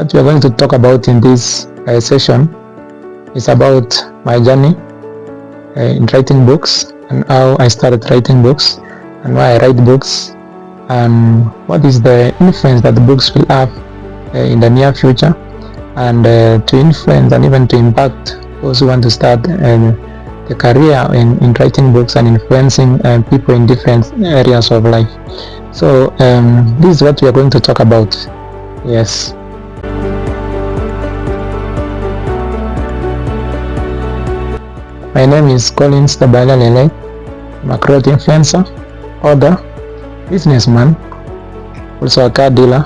What we are going to talk about in this session is about my journey in writing books, and how I started writing books, and why I write books, and what is the influence that the books will have in the near future, and to influence and even to impact those who want to start the career in writing books and influencing people in different areas of life. So this is what we are going to talk about. Yes. My name is Tebaliah. I'm a growth influencer, author, businessman, also a car dealer,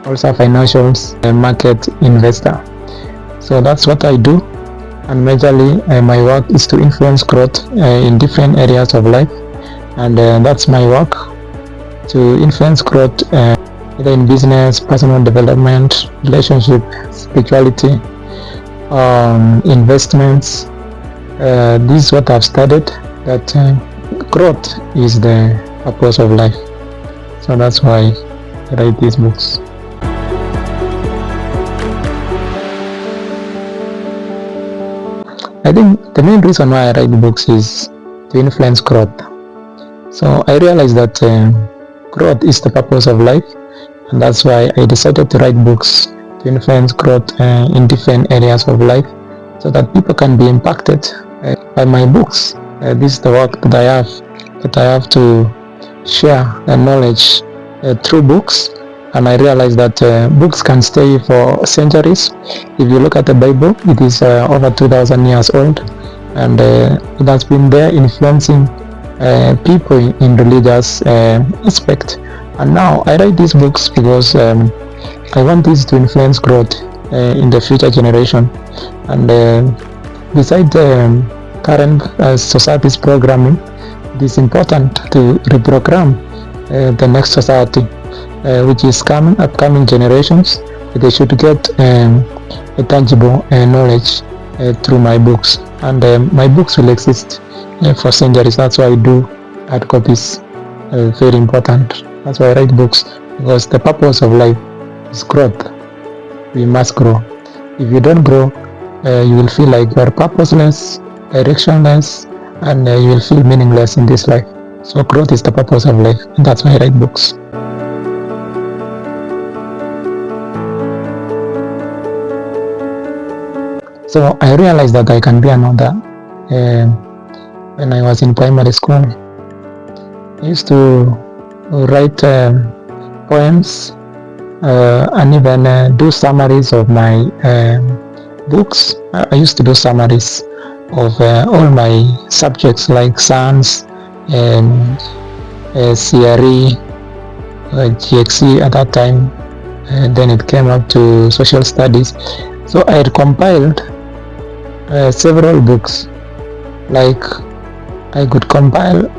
also a financial market investor. So that's what I do, and majorly my work is to influence growth in different areas of life, and that's my work, to influence growth either in business, personal development, relationship, spirituality, investments. This is what I've studied, that growth is the purpose of life. So that's why I write these books. I think the main reason why I write books is to influence growth. So I realized that growth is the purpose of life, and that's why I decided to write books to influence growth in different areas of life, so that people can be impacted by my books. This is the work that I have to share the knowledge through books, and I realized that books can stay for centuries. If you look at the Bible, it is over 2,000 years old, and it has been there influencing people in religious aspect. And now I write these books because I want this to influence growth in the future generation. And besides current society's programming, it is important to reprogram the next society, which is upcoming generations. They should get a tangible knowledge through my books, and my books will exist for centuries. That's why I do hard copies. Very important. That's why I write books, because the purpose of life is growth. We must grow. If you don't grow, you will feel like you are purposeless, directionless, and you will feel meaningless in this life. So growth is the purpose of life, and that's why I write books. So I realized that I can be an author when I was in primary school. I used to write poems and even do summaries of my books. I used to do summaries of all my subjects, like science, CRE, GXE at that time. Then it came up to social studies. So I had compiled several books. Like I could compile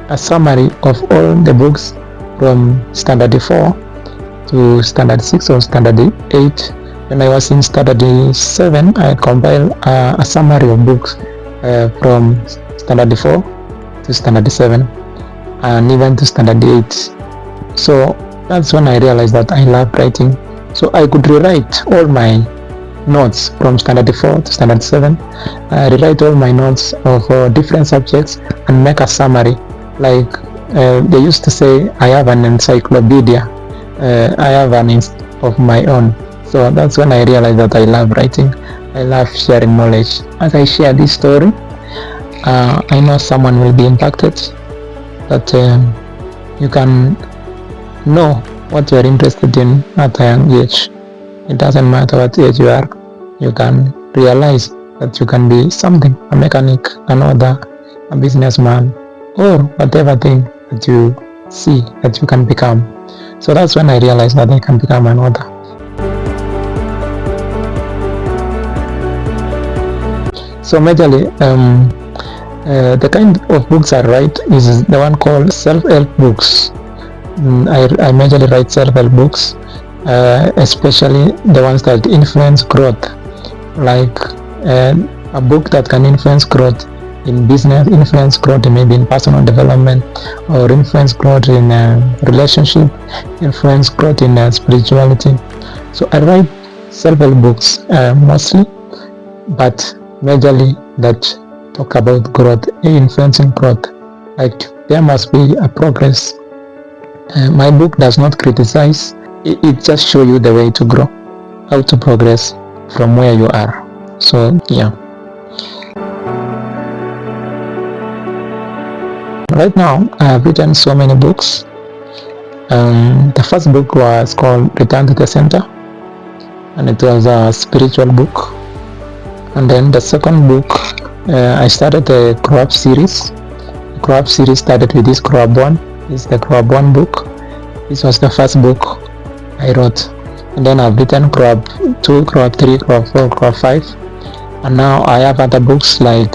a summary of all the books from standard 4 to standard 6 or standard 8. When I was in standard 7, I compiled a summary of books from standard 4 to standard 7 and even to standard 8. So that's when I realized that I love writing. So I could rewrite all my notes from standard 4 to standard 7, rewrite all my notes of different subjects and make a summary. Like they used to say, I have an encyclopedia. I have an of my own. So that's when I realized that I love writing. I love sharing knowledge. As I share this story, I know someone will be impacted, that you can know what you are interested in at a young age. It doesn't matter what age you are. You can realize that you can be something, a mechanic, an author, a businessman, or whatever thing that you see that you can become. So that's when I realized that I can become an author. So majorly, the kind of books I write is the one called self-help books. I majorly write self-help books, especially the ones that influence growth. Like a book that can influence growth in business, influence growth maybe in personal development, or influence growth in relationship, influence growth in spirituality. So I write self-help books mostly, but majorly that talk about growth, influencing growth. Like there must be a progress. My book does not criticize, it just show you the way to grow, how to progress from where you are. So yeah. Right now I have written so many books. The first book was called Return to the Center, and it was a spiritual book. And then the second book, I started a Crop series. The Crop series started with this Crop 1. This is the Crop 1 book. This was the first book I wrote. And then I've written Crop 2, Crop 3, Crop 4, Crop 5. And now I have other books like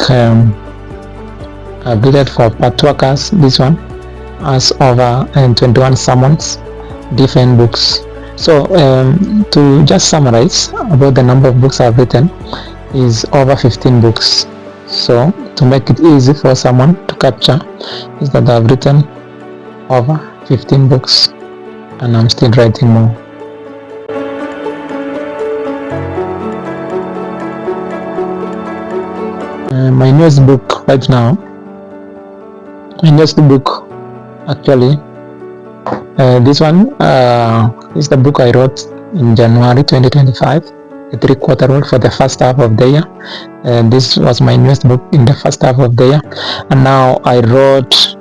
I've written for Pathwalkers. This one has over 21 sermons, different books. So to just summarize about the number of books I've written is over 15 books. So to make it easy for someone to capture is that I've written over 15 books and I'm still writing more. My newest book right now, my newest book actually, this one is the book I wrote in January 2025, the 3/4 rule for the first half of the year. This was my newest book in the first half of the year, and now I wrote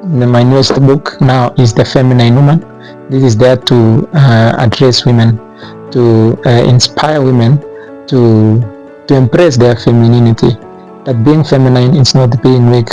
my newest book now is The Feminine Woman. This is there to address women, to inspire women to embrace their femininity, that being feminine is not being weak,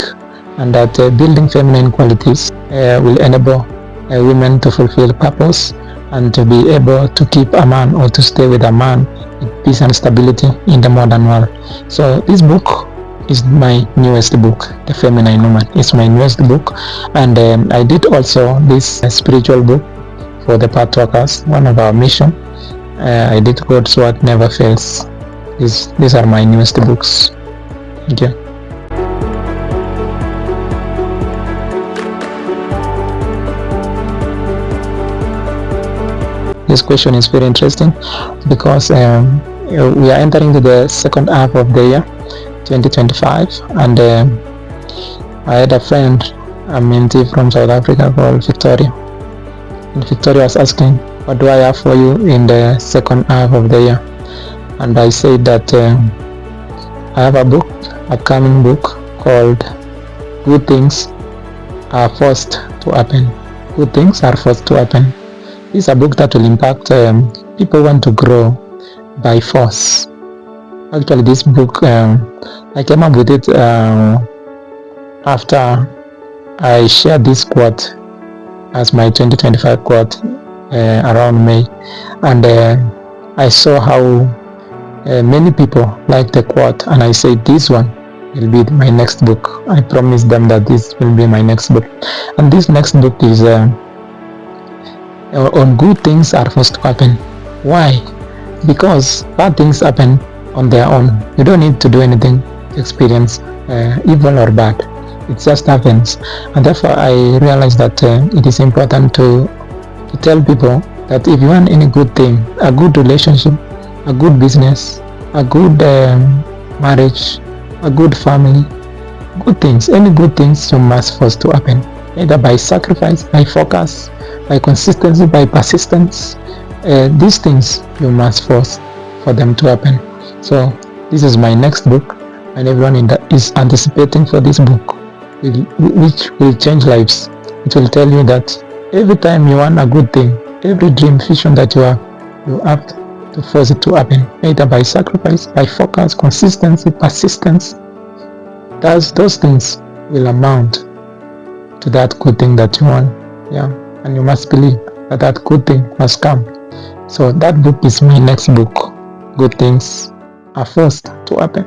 and that building feminine qualities will enable women to fulfill purpose and to be able to keep a man or to stay with a man in peace and stability in the modern world. So this book is my newest book. The Feminine Woman is my newest book, and I did also this spiritual book for the Pathwalkers, one of our mission. I did God's Word Never Fails. These are my newest books. Thank you. This question is very interesting because we are entering to the second half of the year 2025, and I had a friend, a mentee from South Africa called Victoria, and Victoria was asking, what do I have for you in the second half of the year? And I said that I have a book, upcoming book called Good Things Are Forced to Happen. Good Things Are Forced to Happen. This is a book that will impact people who want to grow by force. Actually, this book, I came up with it after I shared this quote as my 2025 quote around May, and I saw how many people liked the quote, and I said this one will be my next book. I promised them that this will be my next book, and this next book is on good things are forced to happen. Why? Because bad things happen on their own. You don't need to do anything to experience evil or bad. It just happens, and therefore I realized that it is important to tell people that if you want any good thing, a good relationship, a good business, a good marriage, a good family, good things, any good things you must force to happen, either by sacrifice, by focus, by consistency, by persistence. These things you must force for them to happen. So this is my next book, and everyone is anticipating for this book, which will change lives. It will tell you that every time you want a good thing, every dream, vision that you have to force it to happen, either by sacrifice, by focus, consistency, persistence. Those things will amount to that good thing that you want. Yeah, and you must believe that that good thing must come. So that book is my next book. Good things are forced to happen.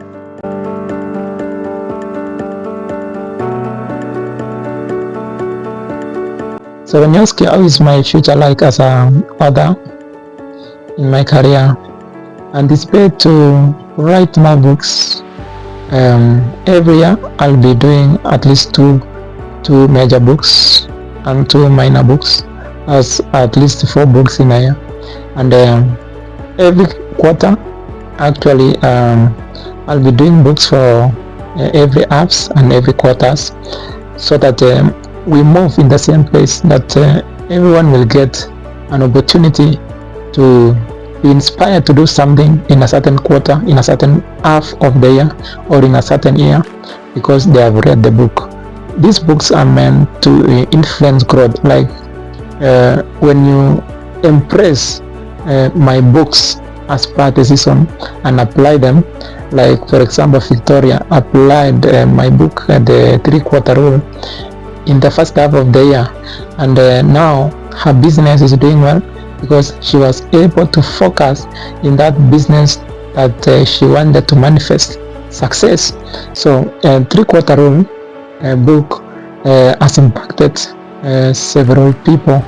So when you ask how is my future like as an author in my career, I anticipate to write more books Every year I'll be doing at least two major books and two minor books, as at least 4 books in a year. And every quarter, actually, I'll be doing books for every halves and every quarters, so that we move in the same place, that everyone will get an opportunity to be inspired to do something in a certain quarter, in a certain half of the year, or in a certain year, because they have read the book. These books are meant to influence growth. Like when you embrace my books as per the season and apply them, like for example, Victoria applied my book, the 3/4 rule, in the first half of the year, and now her business is doing well because she was able to focus in that business that she wanted to manifest success. So 3/4 rule book has impacted several people,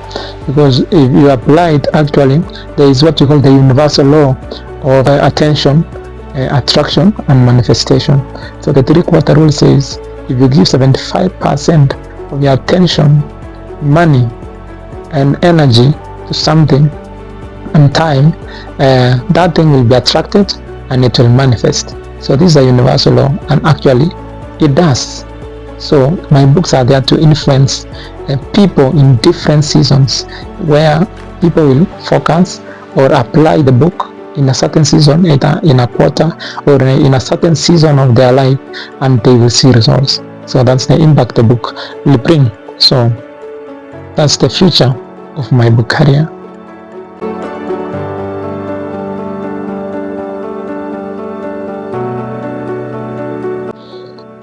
because if you apply it, actually there is what you call the universal law of attention, attraction and manifestation. So the 3/4 rule says, if you give 75% of your attention, money and energy to something and time, that thing will be attracted and it will manifest. So this is a universal law, and actually it does. So my books are there to influence people in different seasons, where people will focus or apply the book in a certain season, either in a quarter or in a certain season of their life, and they will see results. So that's the impact the book will bring. So that's the future of my book career.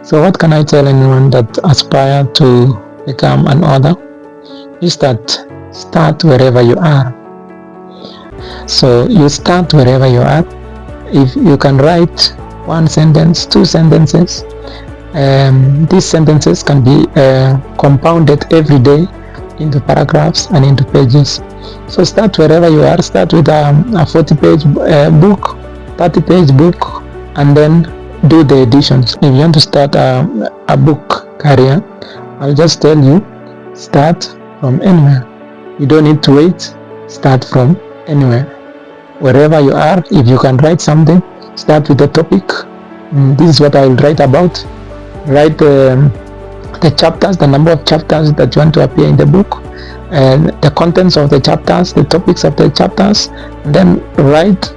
So what can I tell anyone that aspire to become an author? Is that start wherever you are. So you start wherever you are. If you can write 1 sentence, 2 sentences, these sentences can be compounded every day into paragraphs and into pages. So start wherever you are. Start with a 40-page book, 30-page book, and then do the editions. If you want to start a book career, I'll just tell you, start from anywhere. You don't need to wait. Start from anywhere. Wherever you are, if you can write something, start with the topic. This is what I will write about. Write the chapters, the number of chapters that you want to appear in the book, and the contents of the chapters, the topics of the chapters. And then write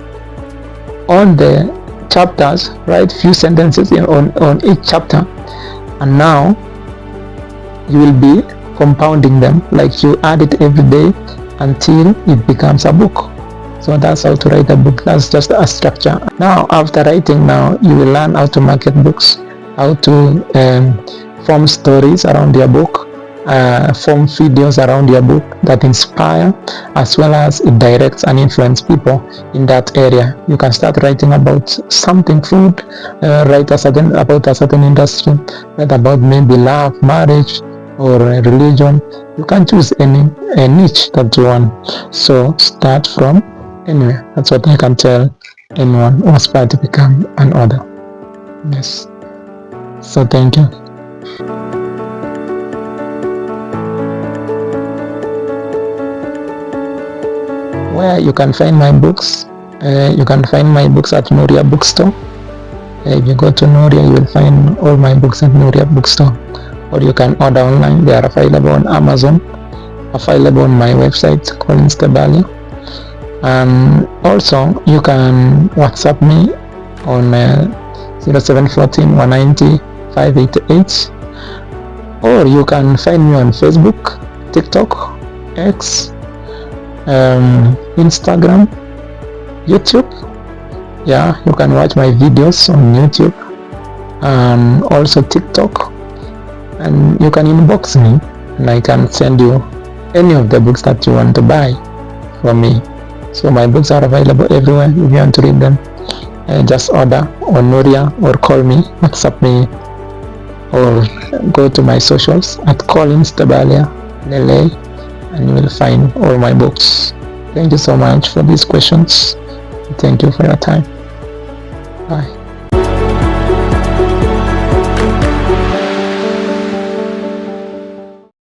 on the chapters, write few sentences on each chapter, and now you will be compounding them, like you add it every day until it becomes a book. So that's how to write a book. That's just a structure. Now after writing, now you will learn how to market books, how to form stories around your book, form videos around your book that inspire, as well as it directs and influence people in that area. You can start writing about something, food, write about a certain industry, write about maybe love, marriage, or religion. You can choose a niche that you want. So start from anywhere. That's what I can tell anyone who aspires to become an author. Yes. So thank you. Where you can find my books, you can find my books at Nuria bookstore. If you go to Nuria, you will find all my books at Nuria bookstore, or you can order online. They are available on Amazon, available on my website called Tebaliah. Also you can WhatsApp me on 0714 190 588, or you can find me on Facebook, TikTok, X, Instagram, YouTube. Yeah, you can watch my videos on YouTube and also TikTok, and you can inbox me and I can send you any of the books that you want to buy from me. So my books are available everywhere. If you want to read them, just order on Nuria, or call me, WhatsApp me, or go to my socials at Collins Tebaliah LA, and you will find all my books. Thank you so much for these questions. Thank you for your time. Bye.